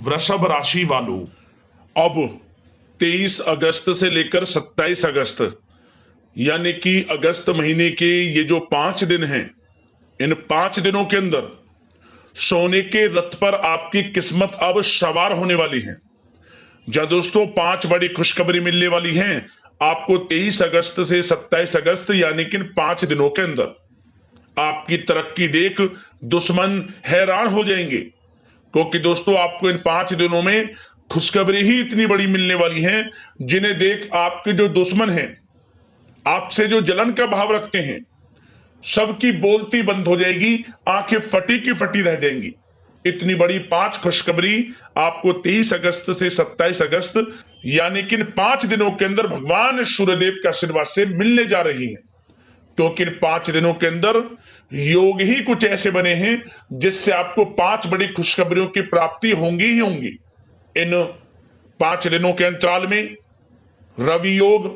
वृषभ राशि वालों, अब 23 अगस्त से लेकर 27 अगस्त यानी कि अगस्त महीने के ये जो 5 दिन हैं, इन 5 दिनों के अंदर सोने के रथ पर आपकी किस्मत अब सवार होने वाली है। जा दोस्तों, 5 बड़ी खुशखबरी मिलने वाली हैं आपको 23 अगस्त से 27 अगस्त यानी कि इन 5 दिनों के अंदर। आपकी तरक्की देख दुश्मन हैरान हो जाएंगे, क्योंकि दोस्तों आपको इन 5 दिनों में खुशखबरी ही इतनी बड़ी मिलने वाली है, जिन्हें देख आपके जो दुश्मन हैं, आपसे जो जलन का भाव रखते हैं, सबकी बोलती बंद हो जाएगी, आंखें फटी की फटी रह जाएंगी। इतनी बड़ी 5 खुशखबरी आपको 23 अगस्त से 27 अगस्त यानी कि इन 5 दिनों के अंदर भगवान सूर्यदेव के आशीर्वाद से मिलने जा रही है। क्योंकि इन 5 दिनों के अंदर योग ही कुछ ऐसे बने हैं जिससे आपको 5 बड़ी खुशखबरियों की प्राप्ति होंगी ही होंगी। इन 5 दिनों के अंतराल में रवि योग,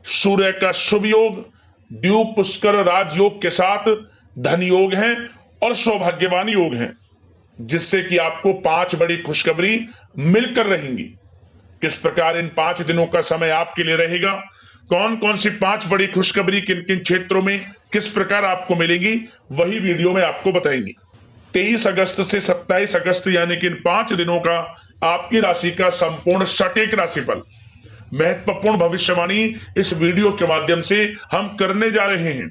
सूर्य का शुभ योग, द्यूप पुष्कर राजयोग के साथ धन योग है और सौभाग्यवान योग है, जिससे कि आपको 5 बड़ी खुशखबरी मिलकर रहेंगी। किस प्रकार इन 5 दिनों का समय आपके लिए रहेगा, कौन कौन सी 5 बड़ी खुशखबरी किन किन क्षेत्रों में किस प्रकार आपको मिलेगी, वही वीडियो में आपको बताएंगे। 23 अगस्त से 27 अगस्त यानी कि इन 5 दिनों का आपकी राशि का संपूर्ण सटीक राशिफल, महत्वपूर्ण भविष्यवाणी इस वीडियो के माध्यम से हम करने जा रहे हैं।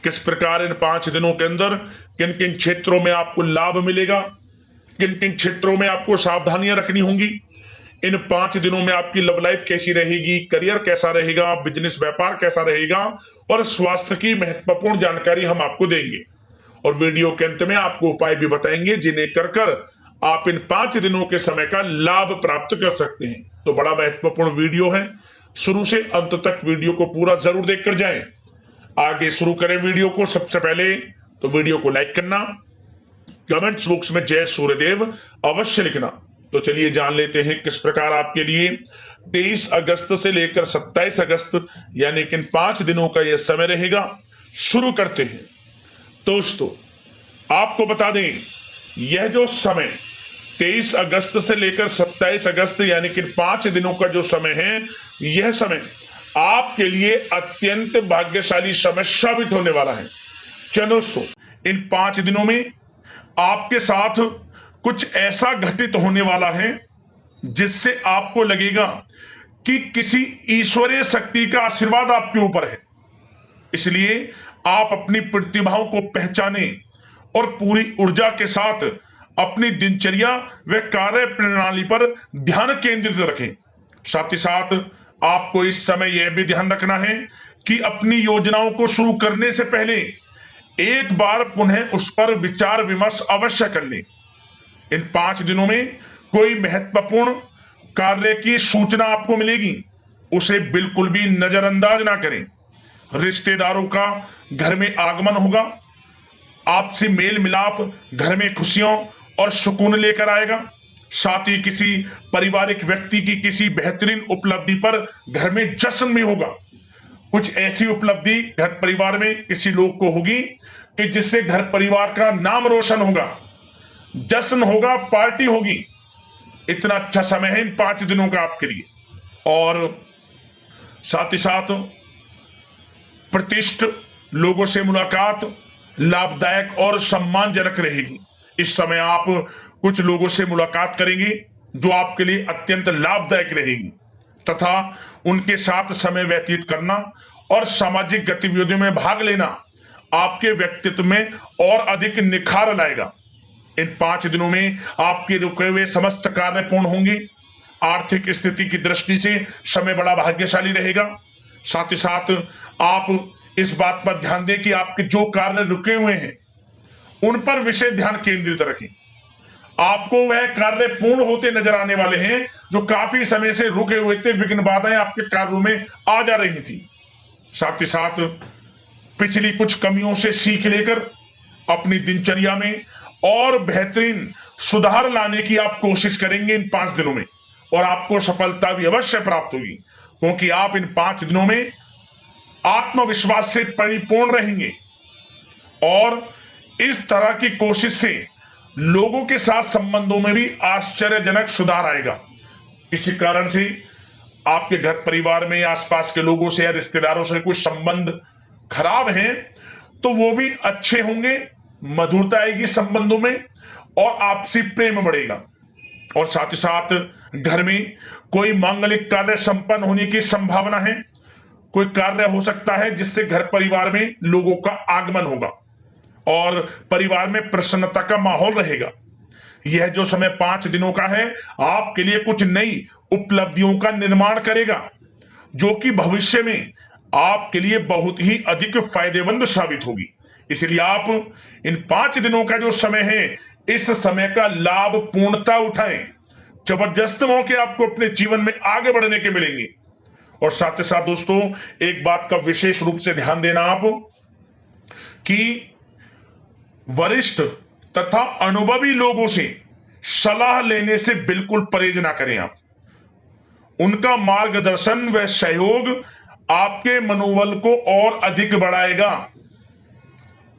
किस प्रकार इन 5 दिनों के अंदर किन किन क्षेत्रों में आपको लाभ मिलेगा, किन किन क्षेत्रों में आपको सावधानियां रखनी होंगी, इन 5 दिनों में आपकी लव लाइफ कैसी रहेगी, करियर कैसा रहेगा, बिजनेस व्यापार कैसा रहेगा और स्वास्थ्य की महत्वपूर्ण जानकारी हम आपको देंगे। और वीडियो के अंत में आपको उपाय भी बताएंगे जिन्हें कर आप इन 5 दिनों के समय का लाभ प्राप्त कर सकते हैं। तो बड़ा महत्वपूर्ण वीडियो है, शुरू से अंत तक वीडियो को पूरा जरूर देखकर जाएं। आगे शुरू करें वीडियो को। सबसे पहले तो वीडियो को लाइक करना, कमेंट्स बॉक्स में जय सूर्यदेव अवश्य लिखना। तो चलिए जान लेते हैं किस प्रकार आपके लिए 23 अगस्त से लेकर 27 अगस्त यानी कि इन 5 दिनों का यह समय रहेगा। शुरू करते हैं। दोस्तों आपको बता दें, यह जो समय 23 अगस्त से लेकर 27 अगस्त यानी कि 5 दिनों का जो समय है, यह समय आपके लिए अत्यंत भाग्यशाली समय साबित होने वाला है। चलो दोस्तों, इन 5 दिनों में आपके साथ कुछ ऐसा घटित होने वाला है जिससे आपको लगेगा कि किसी ईश्वरीय शक्ति का आशीर्वाद आपके ऊपर है। इसलिए आप अपनी प्रतिभाओं को पहचानें और पूरी ऊर्जा के साथ अपनी दिनचर्या व कार्य प्रणाली पर ध्यान केंद्रित रखें। साथ ही साथ आपको इस समय यह भी ध्यान रखना है कि अपनी योजनाओं को शुरू करने से पहले एक बार पुनः उस पर विचार विमर्श अवश्य कर लें। इन 5 दिनों में कोई महत्वपूर्ण कार्य की सूचना आपको मिलेगी, उसे बिल्कुल भी नजरअंदाज ना करें। रिश्तेदारों का घर में आगमन होगा, आपसी मेल मिलाप घर में खुशियों और सुकून लेकर आएगा। साथ ही किसी पारिवारिक व्यक्ति की किसी बेहतरीन उपलब्धि पर घर में जश्न भी होगा। कुछ ऐसी उपलब्धि घर परिवार में किसी लोग को होगी कि जिससे घर परिवार का नाम रोशन होगा, जश्न होगा, पार्टी होगी। इतना अच्छा समय है इन 5 दिनों का आपके लिए। और साथ ही साथ प्रतिष्ठित लोगों से मुलाकात लाभदायक और सम्मानजनक रहेगी। इस समय आप कुछ लोगों से मुलाकात करेंगे जो आपके लिए अत्यंत लाभदायक रहेगी, तथा उनके साथ समय व्यतीत करना और सामाजिक गतिविधियों में भाग लेना आपके व्यक्तित्व में और अधिक निखार लाएगा। इन 5 दिनों में आपके रुके हुए समस्त कार्य पूर्ण होंगे। आर्थिक स्थिति की दृष्टि से समय बड़ा भाग्यशाली रहेगा। साथ ही साथ आप इस बात पर ध्यान दें कि आपके जो कार्य रुके हुए हैं उन पर विशेष ध्यान केंद्रित रखें। आपको वह कार्य पूर्ण होते नजर आने वाले हैं जो काफी समय से रुके हुए थे, विघ्न बाधाएं आपके कार्यों में आ जा रही थी। साथ ही साथ पिछली कुछ कमियों से सीख लेकर अपनी दिनचर्या में और बेहतरीन सुधार लाने की आप कोशिश करेंगे इन 5 दिनों में, और आपको सफलता भी अवश्य प्राप्त होगी, क्योंकि आप इन 5 दिनों में आत्मविश्वास से परिपूर्ण रहेंगे और इस तरह की कोशिश से लोगों के साथ संबंधों में भी आश्चर्यजनक सुधार आएगा। इसी कारण से आपके घर परिवार में आसपास के लोगों से या रिश्तेदारों से कुछ संबंध खराब हैं तो वो भी अच्छे होंगे, मधुरता आएगी संबंधों में और आपसी प्रेम बढ़ेगा। और साथ ही साथ घर में कोई मांगलिक कार्य संपन्न होने की संभावना है। कोई कार्य हो सकता है जिससे घर परिवार में लोगों का आगमन होगा और परिवार में प्रसन्नता का माहौल रहेगा। यह जो समय 5 दिनों का है आपके लिए कुछ नई उपलब्धियों का निर्माण करेगा, जो कि भविष्य में आपके लिए बहुत ही अधिक फायदेमंद साबित होगी। इसलिए आप इन 5 दिनों का जो समय है, इस समय का लाभ पूर्णता उठाएं। जबरदस्त मौके आपको अपने जीवन में आगे बढ़ने के मिलेंगे। और साथ ही साथ दोस्तों, एक बात का विशेष रूप से ध्यान देना आप कि वरिष्ठ तथा अनुभवी लोगों से सलाह लेने से बिल्कुल परहेज ना करें। आप उनका मार्गदर्शन व सहयोग आपके मनोबल को और अधिक बढ़ाएगा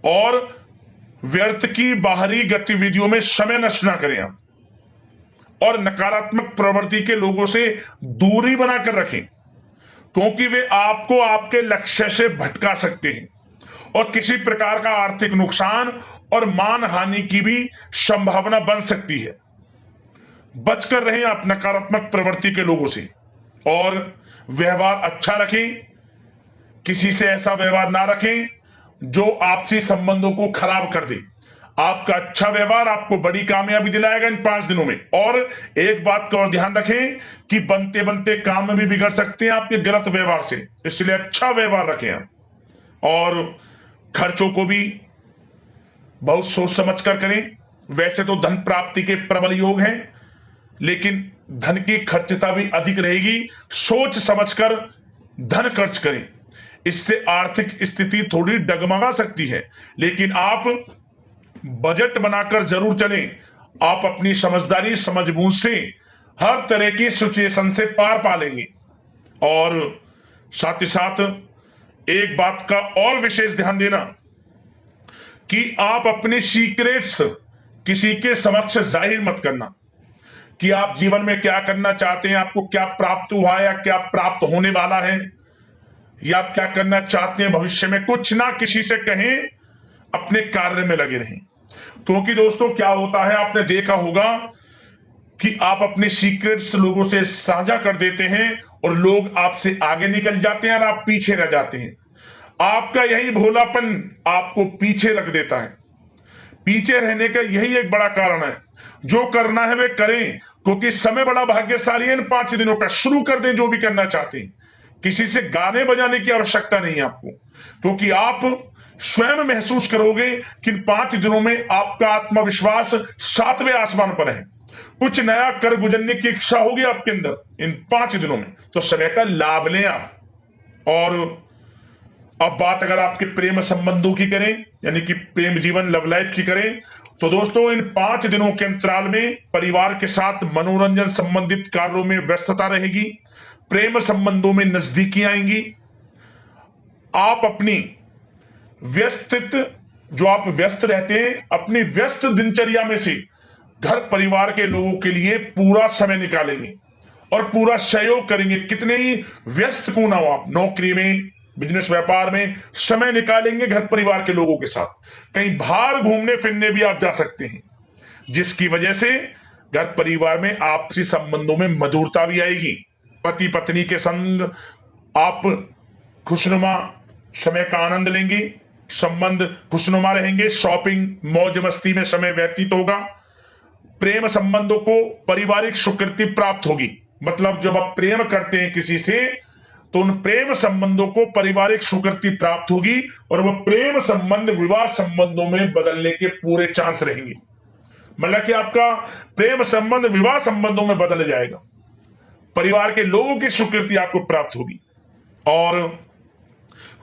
और व्यर्थ की बाहरी गतिविधियों में समय नष्ट ना करें आप। और नकारात्मक प्रवृत्ति के लोगों से दूरी बनाकर रखें, क्योंकि वे आपको आपके लक्ष्य से भटका सकते हैं और किसी प्रकार का आर्थिक नुकसान और मान हानि की भी संभावना बन सकती है। बचकर रहें आप नकारात्मक प्रवृत्ति के लोगों से और व्यवहार अच्छा रखें। किसी से ऐसा व्यवहार ना रखें जो आपसी संबंधों को खराब कर दे। आपका अच्छा व्यवहार आपको बड़ी कामयाबी दिलाएगा इन 5 दिनों में। और एक बात का और ध्यान रखें कि बनते बनते काम में भी बिगड़ सकते हैं आपके गलत व्यवहार से, इसलिए अच्छा व्यवहार रखें आप। और खर्चों को भी बहुत सोच समझ कर करें। वैसे तो धन प्राप्ति के प्रबल योग हैं, लेकिन धन की खर्चता भी अधिक रहेगी। सोच समझकर धन खर्च करें, इससे आर्थिक स्थिति थोड़ी डगमगा सकती है, लेकिन आप बजट बनाकर जरूर चलें। आप अपनी समझदारी समझबूझ से हर तरह की सिचुएशन से पार पा लेंगे। और साथ ही साथ एक बात का और विशेष ध्यान देना कि आप अपने सीक्रेट्स किसी के समक्ष जाहिर मत करना कि आप जीवन में क्या करना चाहते हैं, आपको क्या प्राप्त हुआ है या क्या प्राप्त होने वाला है, या आप क्या करना चाहते हैं भविष्य में। कुछ ना किसी से कहें, अपने कार्य में लगे रहें। क्योंकि दोस्तों क्या होता है, आपने देखा होगा कि आप अपने सीक्रेट्स लोगों से साझा कर देते हैं और लोग आपसे आगे निकल जाते हैं और आप पीछे रह जाते हैं। आपका यही भोलापन आपको पीछे रख देता है। पीछे रहने का यही एक बड़ा कारण है। जो करना है वे करें, क्योंकि समय बड़ा भाग्यशाली है। इन 5 दिनों का शुरू कर दें जो भी करना चाहते हैं। किसी से गाने बजाने की आवश्यकता नहीं है आपको, क्योंकि आप स्वयं महसूस करोगे कि इन 5 दिनों में आपका आत्मविश्वास 7वें आसमान पर है। कुछ नया कर गुजरने की इच्छा होगी आपके अंदर इन 5 दिनों में, तो समय का लाभ लें आप। और अब बात अगर आपके प्रेम संबंधों की करें, यानी कि प्रेम जीवन लव लाइफ की करें, तो दोस्तों इन 5 दिनों के अंतराल में परिवार के साथ मनोरंजन संबंधित कार्यों में व्यस्तता रहेगी। प्रेम संबंधों में नजदीकी आएंगी। आप अपनी जो आप व्यस्त रहते हैं, अपनी व्यस्त दिनचर्या में से घर परिवार के लोगों के लिए पूरा समय निकालेंगे और पूरा सहयोग करेंगे। कितने ही व्यस्त क्यों ना हो आप, नौकरी में, बिजनेस व्यापार में समय निकालेंगे घर परिवार के लोगों के साथ। कहीं बाहर घूमने फिरने भी आप जा सकते हैं, जिसकी वजह से घर परिवार में आपसी संबंधों में मधुरता भी आएगी। पति पत्नी के संग आप खुशनुमा समय का आनंद लेंगे, संबंध खुशनुमा रहेंगे। शॉपिंग मौज मस्ती में समय व्यतीत होगा। प्रेम संबंधों को पारिवारिक स्वीकृति प्राप्त होगी। मतलब जब आप प्रेम करते हैं किसी से, तो उन प्रेम संबंधों को पारिवारिक स्वीकृति प्राप्त होगी और वह प्रेम संबंध विवाह संबंधों में बदलने के पूरे चांस रहेंगे। मतलब कि आपका प्रेम संबंध विवाह संबंधों में बदल जाएगा। परिवार के लोगों की स्वीकृति आपको प्राप्त होगी। और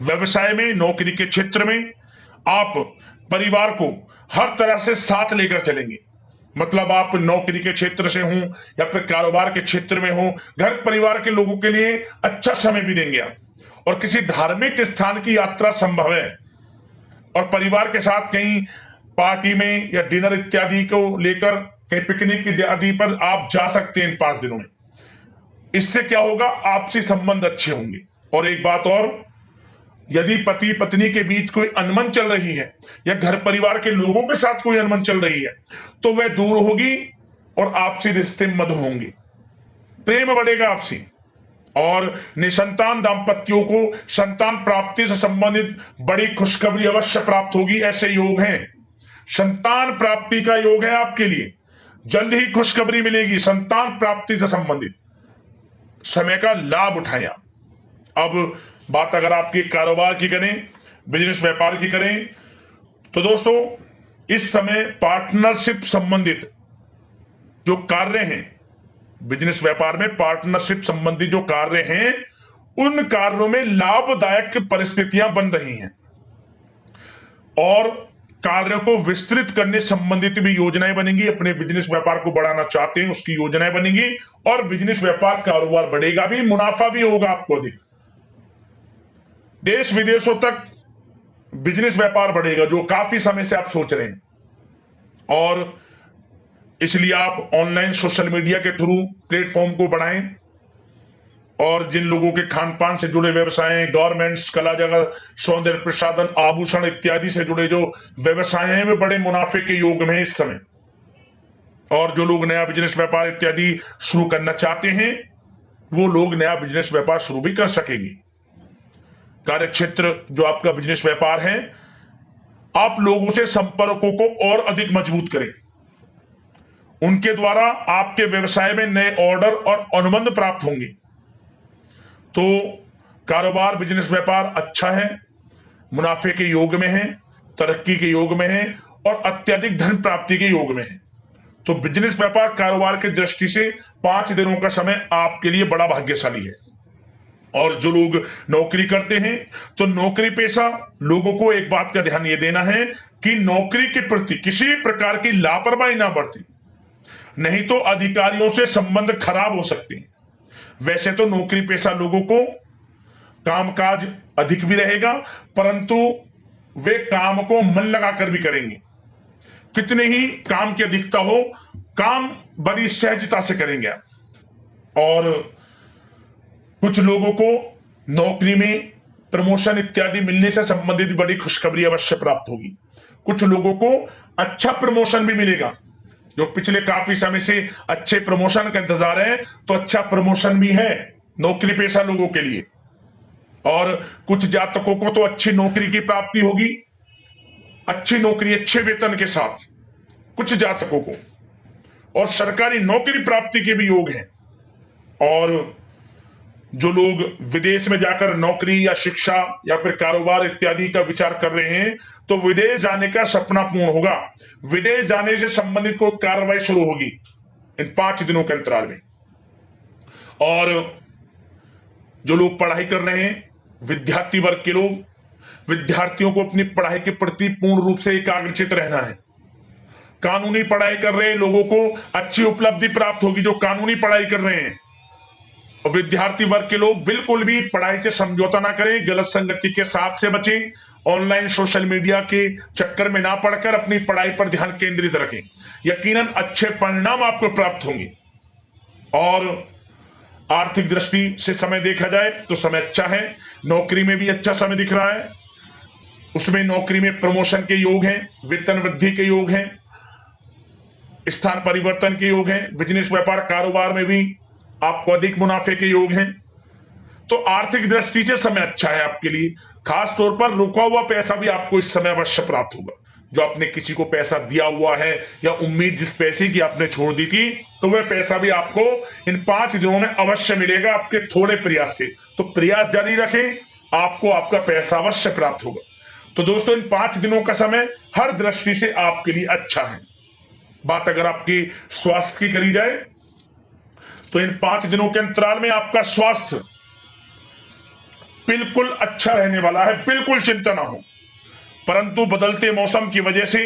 व्यवसाय में, नौकरी के क्षेत्र में आप परिवार को हर तरह से साथ लेकर चलेंगे। मतलब आप नौकरी के क्षेत्र से हों या फिर कारोबार के क्षेत्र में हो, घर परिवार के लोगों के लिए अच्छा समय भी देंगे आप। और किसी धार्मिक स्थान की यात्रा संभव है और परिवार के साथ कहीं पार्टी में या डिनर इत्यादि को लेकर कहीं पिकनिक इत्यादि पर आप जा सकते हैं इन 5 दिनों में। इससे क्या होगा, आपसी संबंध अच्छे होंगे। और एक बात और, यदि पति पत्नी के बीच कोई अनबन चल रही है या घर परिवार के लोगों के साथ कोई अनबन चल रही है तो वह दूर होगी और आपसी रिश्ते मधुर होंगे, प्रेम बढ़ेगा आपसी। और निसंतान दाम्पत्यों को संतान प्राप्ति से संबंधित बड़ी खुशखबरी अवश्य प्राप्त होगी। ऐसे योग हैं, संतान प्राप्ति का योग है आपके लिए, जल्द ही खुशखबरी मिलेगी संतान प्राप्ति से संबंधित। समय का लाभ उठाएं आप। अब बात अगर आपके कारोबार की करें, बिजनेस व्यापार की करें, तो दोस्तों इस समय पार्टनरशिप संबंधित जो कार्य हैं, बिजनेस व्यापार में पार्टनरशिप संबंधी जो कार्य हैं, उन कार्यों में लाभदायक परिस्थितियां बन रही हैं और कार्यों को विस्तृत करने संबंधित भी योजनाएं बनेंगी। अपने बिजनेस व्यापार को बढ़ाना चाहते हैं उसकी योजनाएं बनेंगी और बिजनेस व्यापार कारोबार बढ़ेगा भी, मुनाफा भी होगा आपको अधिक। देश विदेशों तक बिजनेस व्यापार बढ़ेगा जो काफी समय से आप सोच रहे हैं। और इसलिए आप ऑनलाइन सोशल मीडिया के थ्रू प्लेटफॉर्म को बढ़ाएं और जिन लोगों के खान पान से जुड़े व्यवसाय, गारमेंट्स, कला जगत, सौंदर्य प्रसाधन, आभूषण इत्यादि से जुड़े जो व्यवसाय हैं वे बड़े मुनाफे के योग में इस समय। और जो लोग नया बिजनेस व्यापार इत्यादि शुरू करना चाहते हैं वो लोग नया बिजनेस व्यापार शुरू भी कर सकेंगे। कार्य क्षेत्र जो आपका बिजनेस व्यापार है, आप लोगों से संपर्कों को और अधिक मजबूत करें। उनके द्वारा आपके व्यवसाय में नए ऑर्डर और अनुबंध प्राप्त होंगे। तो कारोबार, बिजनेस व्यापार अच्छा है, मुनाफे के योग में है, तरक्की के योग में है और अत्यधिक धन प्राप्ति के योग में है। तो बिजनेस व्यापार कारोबार की दृष्टि से 5 दिनों का समय आपके लिए बड़ा भाग्यशाली है। और जो लोग नौकरी करते हैं तो नौकरी पेशा लोगों को एक बात का ध्यान यह देना है कि नौकरी के प्रति किसी प्रकार की लापरवाही ना बरतें, नहीं तो अधिकारियों से संबंध खराब हो सकते हैं। वैसे तो नौकरी पेशा लोगों को कामकाज अधिक भी रहेगा, परंतु वे काम को मन लगाकर भी करेंगे। कितने ही काम की अधिकता हो, काम बड़ी सहजता से करेंगे आप। और कुछ लोगों को नौकरी में प्रमोशन इत्यादि मिलने से संबंधित बड़ी खुशखबरी अवश्य प्राप्त होगी। कुछ लोगों को अच्छा प्रमोशन भी मिलेगा, जो पिछले काफी समय से अच्छे प्रमोशन का इंतजार है तो अच्छा प्रमोशन भी है नौकरी पेशा लोगों के लिए। और कुछ जातकों को तो अच्छी नौकरी की प्राप्ति होगी, अच्छी नौकरी अच्छे वेतन के साथ कुछ जातकों को, और सरकारी नौकरी प्राप्ति के भी योग हैं। और जो लोग विदेश में जाकर नौकरी या शिक्षा या फिर कारोबार इत्यादि का विचार कर रहे हैं तो विदेश जाने का सपना पूर्ण होगा। विदेश जाने से संबंधित कोई कार्रवाई शुरू होगी इन 5 दिनों के अंतराल में। और जो लोग पढ़ाई कर रहे हैं, विद्यार्थी वर्ग के लोग, विद्यार्थियों को अपनी पढ़ाई के प्रति पूर्ण रूप से एकाग्रचित रहना है। कानूनी पढ़ाई कर रहे लोगों को अच्छी उपलब्धि प्राप्त होगी जो कानूनी पढ़ाई कर रहे हैं। और विद्यार्थी वर्ग के लोग बिल्कुल भी पढ़ाई से समझौता ना करें, गलत संगति के साथ से बचें, ऑनलाइन सोशल मीडिया के चक्कर में ना पड़कर अपनी पढ़ाई पर ध्यान केंद्रित रखें। यकीनन अच्छे परिणाम आपको प्राप्त होंगे। और आर्थिक दृष्टि से समय देखा जाए तो समय अच्छा है, नौकरी में भी अच्छा समय दिख रहा है। उसमें नौकरी में प्रमोशन के योग हैं, वेतन वृद्धि के योग हैं, स्थान परिवर्तन के योग हैं। बिजनेस व्यापार कारोबार में भी आपको अधिक मुनाफे के योग हैं। तो आर्थिक दृष्टि से समय अच्छा है आपके लिए। खास तौर पर रुका हुआ पैसा भी आपको इस समय अवश्य प्राप्त होगा। जो आपने किसी को पैसा दिया हुआ है या उम्मीद जिस पैसे की आपने छोड़ दी थी, तो वह पैसा भी आपको इन 5 दिनों में अवश्य मिलेगा आपके थोड़े प्रयास से। तो प्रयास जारी रखें, आपको आपका पैसा अवश्य प्राप्त होगा। तो दोस्तों, इन 5 दिनों का समय हर दृष्टि से आपके लिए अच्छा है। बात अगर आपकी स्वास्थ्य की करी जाए तो इन 5 दिनों के अंतराल में आपका स्वास्थ्य बिल्कुल अच्छा रहने वाला है, बिल्कुल चिंता ना हो। परंतु बदलते मौसम की वजह से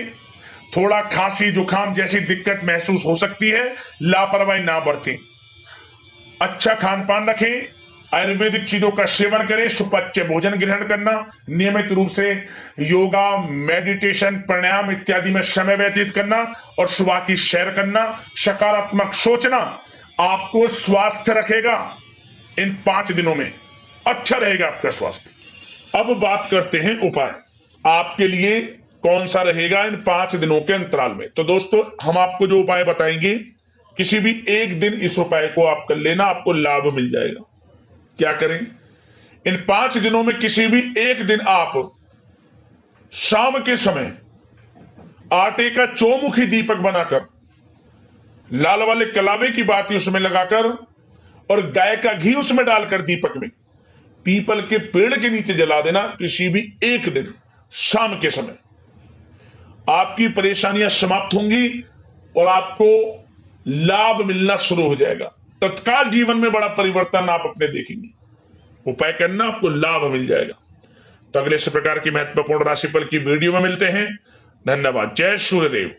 थोड़ा खांसी जुकाम जैसी दिक्कत महसूस हो सकती है, लापरवाही ना बरतें। अच्छा खान पान रखें, आयुर्वेदिक चीजों का सेवन करें, सुपाच्य भोजन ग्रहण करना, नियमित रूप से योगा, मेडिटेशन, प्राणायाम इत्यादि में समय व्यतीत करना और सुबह की सैर करना, सकारात्मक सोचना आपको स्वास्थ्य रखेगा। इन 5 दिनों में अच्छा रहेगा आपका स्वास्थ्य। अब बात करते हैं उपाय आपके लिए कौन सा रहेगा इन 5 दिनों के अंतराल में। तो दोस्तों, हम आपको जो उपाय बताएंगे, किसी भी एक दिन इस उपाय को आप कर लेना, आपको लाभ मिल जाएगा। क्या करें? इन 5 दिनों में किसी भी एक दिन आप शाम के समय आटे का चौमुखी दीपक बनाकर, लाल वाले कलावे की बाती उसमें लगाकर और गाय का घी उसमें डालकर दीपक में पीपल के पेड़ के नीचे जला देना। किसी भी एक दिन शाम के समय आपकी परेशानियां समाप्त होंगी और आपको लाभ मिलना शुरू हो जाएगा। तत्काल जीवन में बड़ा परिवर्तन आप अपने देखेंगे। उपाय करना, आपको लाभ मिल जाएगा। तो अगले इस प्रकार की महत्वपूर्ण राशिफल की वीडियो में मिलते हैं। धन्यवाद। जय सूर्यदेव।